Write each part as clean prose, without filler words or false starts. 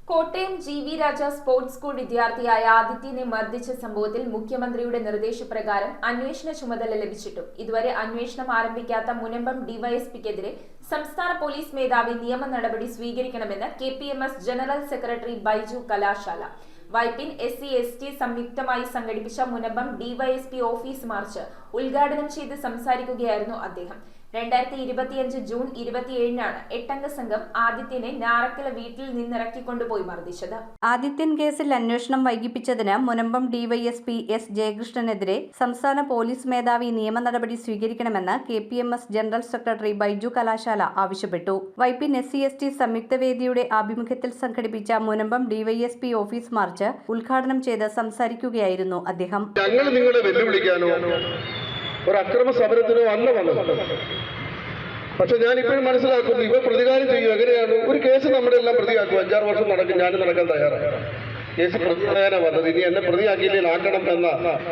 കോട്ടയം ജി.വി. രാജ sports school വിദ്യാർത്ഥിയായ ആദിത്യനെ മർദ്ദിച്ച സംഭവത്തിൽ മുഖ്യമന്ത്രിയുടെ നിർദ്ദേശപ്രകാരം അന്വേഷണ ചുമതല ലഭിച്ചിട്ടും ഇതുവരെ അന്വേഷണം ആരംഭിക്കാത്ത മുനമ്പം ഡിവൈഎസ്പിക്കെതിരെ സംസ്ഥാന പോലീസ് മേധാവി നിയമ നടപടി സ്വീകരിക്കണമെന്ന് KPMS general secretary Baiju Kalashala. Vypin SC/ST സംയുക്തമായി സംഘടിപ്പിച്ച മുനമ്പം ഡിവൈഎസ്പി ഓഫീസ് മാർച്ച് ഉദ്ഘാടനം ചെയ്ത് സംസാരിക്കുകയായിരുന്നു അദ്ദേഹം. 2025 ജൂൺ 27-നാണ് 8-അംഗ സംഘം ആദിത്യനെ ഞാറക്കല വീട്ടിൽ നിന്നിറക്കിക്കൊണ്ടുപോയി മർദ്ദിച്ചത്. ആദിത്യൻ കേസിൽ അന്വേഷണം വൈകിപ്പിച്ചതിന് മുനമ്പം ഡിവൈഎസ്പി S. ജയകൃഷ്ണനെതിരെ സംസ്ഥാന പോലീസ് മേധാവി നിയമ നടപടി സ്വീകരിക്കണമെന്ന് KPMS ജനറൽ സെക്രട്ടറി ബൈജു കലാശാല ആവശ്യപ്പെട്ടു. വൈപ്പിൻ SC/ST സംയുക്ത വേദിയുടെ ആഭിമുഖ്യത്തിൽ സംഘടിപ്പിച്ച മുനമ്പം ഡിവൈഎസ്പി ഓഫീസ് മാർച്ച് ഉദ്ഘാടനം ചെയ്ത് സംസാരിക്കുകയായിരുന്നു അദ്ദേഹം. ഞങ്ങൾ നിങ്ങളെ വെല്ലുവിളിക്കാനോ ഒരു അക്രമ സമരത്തിനോ അല്ല വന്നത്. പക്ഷെ ഞാൻ ഇപ്പോഴും മനസ്സിലാക്കുന്നു, ഇവ പ്രതികാരം ചെയ്യും. എങ്ങനെയാണ് ഒരു കേസ് നമ്മുടെ എല്ലാം പ്രതിയാക്കും? 5-6 വർഷം നടക്കും. ഞാനും നടക്കാൻ തയ്യാറാണ്. കേസ് പ്രതിയാനാണ് വന്നത്. ഇനി എന്നെ പ്രതിയാക്കിയില്ലെങ്കിൽ ആക്കണം എന്ന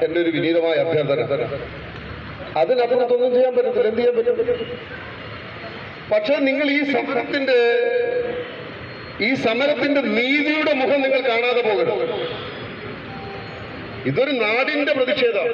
എൻ്റെ ഒരു വിനീതമായ അഭ്യർത്ഥന. അതിനപ്പുറത്തൊന്നും ചെയ്യാൻ പറ്റത്തില്ല. എന്ത് ചെയ്യാൻ പറ്റും? പക്ഷെ നിങ്ങൾ ഈ സമരത്തിന്റെ നീതിയുടെ മുഖം നിങ്ങൾ കാണാതെ പോകണം. ഇതൊരു നാടിന്റെ പ്രതിഷേധം.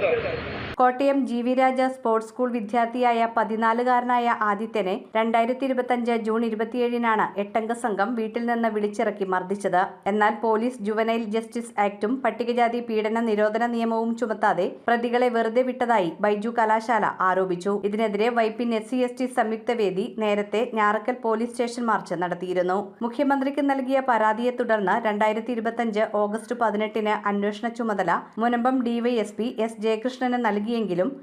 കോട്ടയം ജി.വി. രാജ സ്പോർട്സ് സ്കൂൾ വിദ്യാർത്ഥിയായ 14-കാരനായ ആദിത്യനെ 2025 ജൂൺ 27-നാണ് 8-അംഗ സംഘം വീട്ടിൽ നിന്ന് വിളിച്ചിറക്കി മർദ്ദിച്ചത്. എന്നാൽ പോലീസ് ജുവനൈൽ ജസ്റ്റിസ് ആക്ടും പട്ടികജാതി പീഡന നിരോധന നിയമവും ചുമത്താതെ പ്രതികളെ വെറുതെ വിട്ടതായി ബൈജു കലാശാല ആരോപിച്ചു. ഇതിനെതിരെ വൈപ്പിൻ SC/ST സംയുക്ത വേദി നേരത്തെ ഞാറക്കൽ പോലീസ് സ്റ്റേഷൻ മാർച്ച് നടത്തിയിരുന്നു. മുഖ്യമന്ത്രിക്ക് നൽകിയ പരാതിയെ തുടർന്ന് 2025 ഓഗസ്റ്റ് 18-ന് അന്വേഷണ ചുമതല മുനമ്പം ഡിവൈഎസ്പി S. ജയകൃഷ്ണന് നൽകിയെങ്കിലും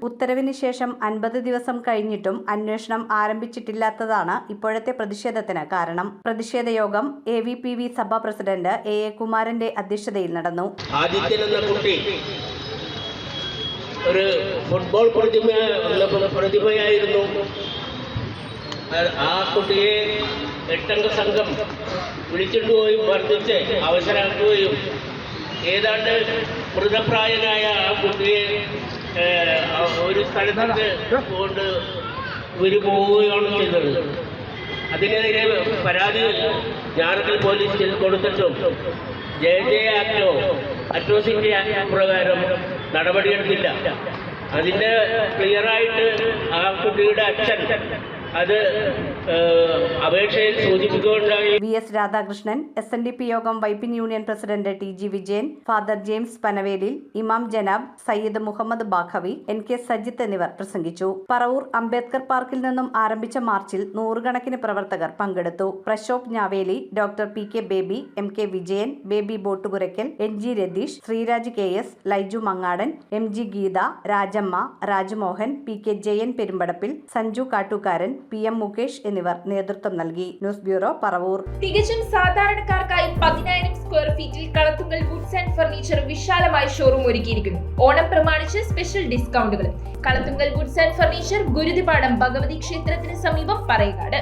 ഉത്തരവിന് ശേഷം 50 ദിവസം കഴിഞ്ഞിട്ടും അന്വേഷണം ആരംഭിച്ചിട്ടില്ലാത്തതാണ് ഇപ്പോഴത്തെ പ്രതിഷേധത്തിന് കാരണം. പ്രതിഷേധ യോഗം AVPV സഭ പ്രസിഡന്റ് AA കുമാരന്റെ അധ്യക്ഷതയിൽ നടന്നു. ആദിത്യൻ എന്ന കുട്ടി ഒരു ഫുട്ബോൾ പ്രതിഭയായിരുന്നു. ആ കുട്ടിയെ 8-അംഗ സംഘം വിളിച്ചിട്ടുപോയി മർദ്ദിച്ച് അവസരമാക്കുകയും ഏതാണ്ട് മൃതപ്രായനായ ആ കുട്ടിയെ ഒരു സ്ഥലത്തേക്ക് കൊണ്ട് പോവുകയാണ് ചെയ്തത്. അതിനെതിരെ പരാതി ഞാറക്കൽ പോലീസ് കൊടുത്തിട്ടും JJ ആക്ടോ അട്രോസിറ്റി ആക്ട് പ്രകാരം നടപടിയെടുത്തില്ല. അതിൻ്റെ ക്ലിയറായിട്ട് ആ കുട്ടിയുടെ അച്ഛൻ അത് അപേക്ഷയിൽ സൂചിപ്പിക്കുകയുണ്ടായി. VS രാധാകൃഷ്ണൻ, SNDP യോഗം Vypin union president TG Vijayan, father James Panavelil, ഇമാം ജനാബ്, സയ്യിദ് മുഹമ്മദ് ബാഖവി, NK സജിത്ത് എന്നിവർ പ്രസംഗിച്ചു. പറവൂർ അംബേദ്കർ പാർക്കിൽ നിന്നും ആരംഭിച്ച മാർച്ചിൽ 100 പ്രവർത്തകർ പങ്കെടുത്തു. Prashobh Njaveli, doctor PK Baby, MK Vijayan, Baby Bottupurackal, NG Ratheesh, Sreeraj KS, Laiju Mangadan, MG Geetha, Rajamma, Rajmohan, PK Jayan Perumpadappil, Sanju Kattukaran, PM Mukesh എന്നിവർ നേതൃത്വം നൽകി. News bureau, Paravur. തികച്ചും സാധാരണക്കാർക്കായി 10,000 സ്ക്വയർ ഫീറ്റിൽ Kalathunkal woods and furniture showroom ഷോറൂം ഒരുക്കിയിരിക്കുന്നു. ഓണം പ്രമാണിച്ച് സ്പെഷ്യൽ ഡിസ്കൗണ്ടുകൾ. Kalathunkal woods and furniture, Guruthipadam Bhagavathi ക്ഷേത്രത്തിന് സമീപം, പറയകാട്.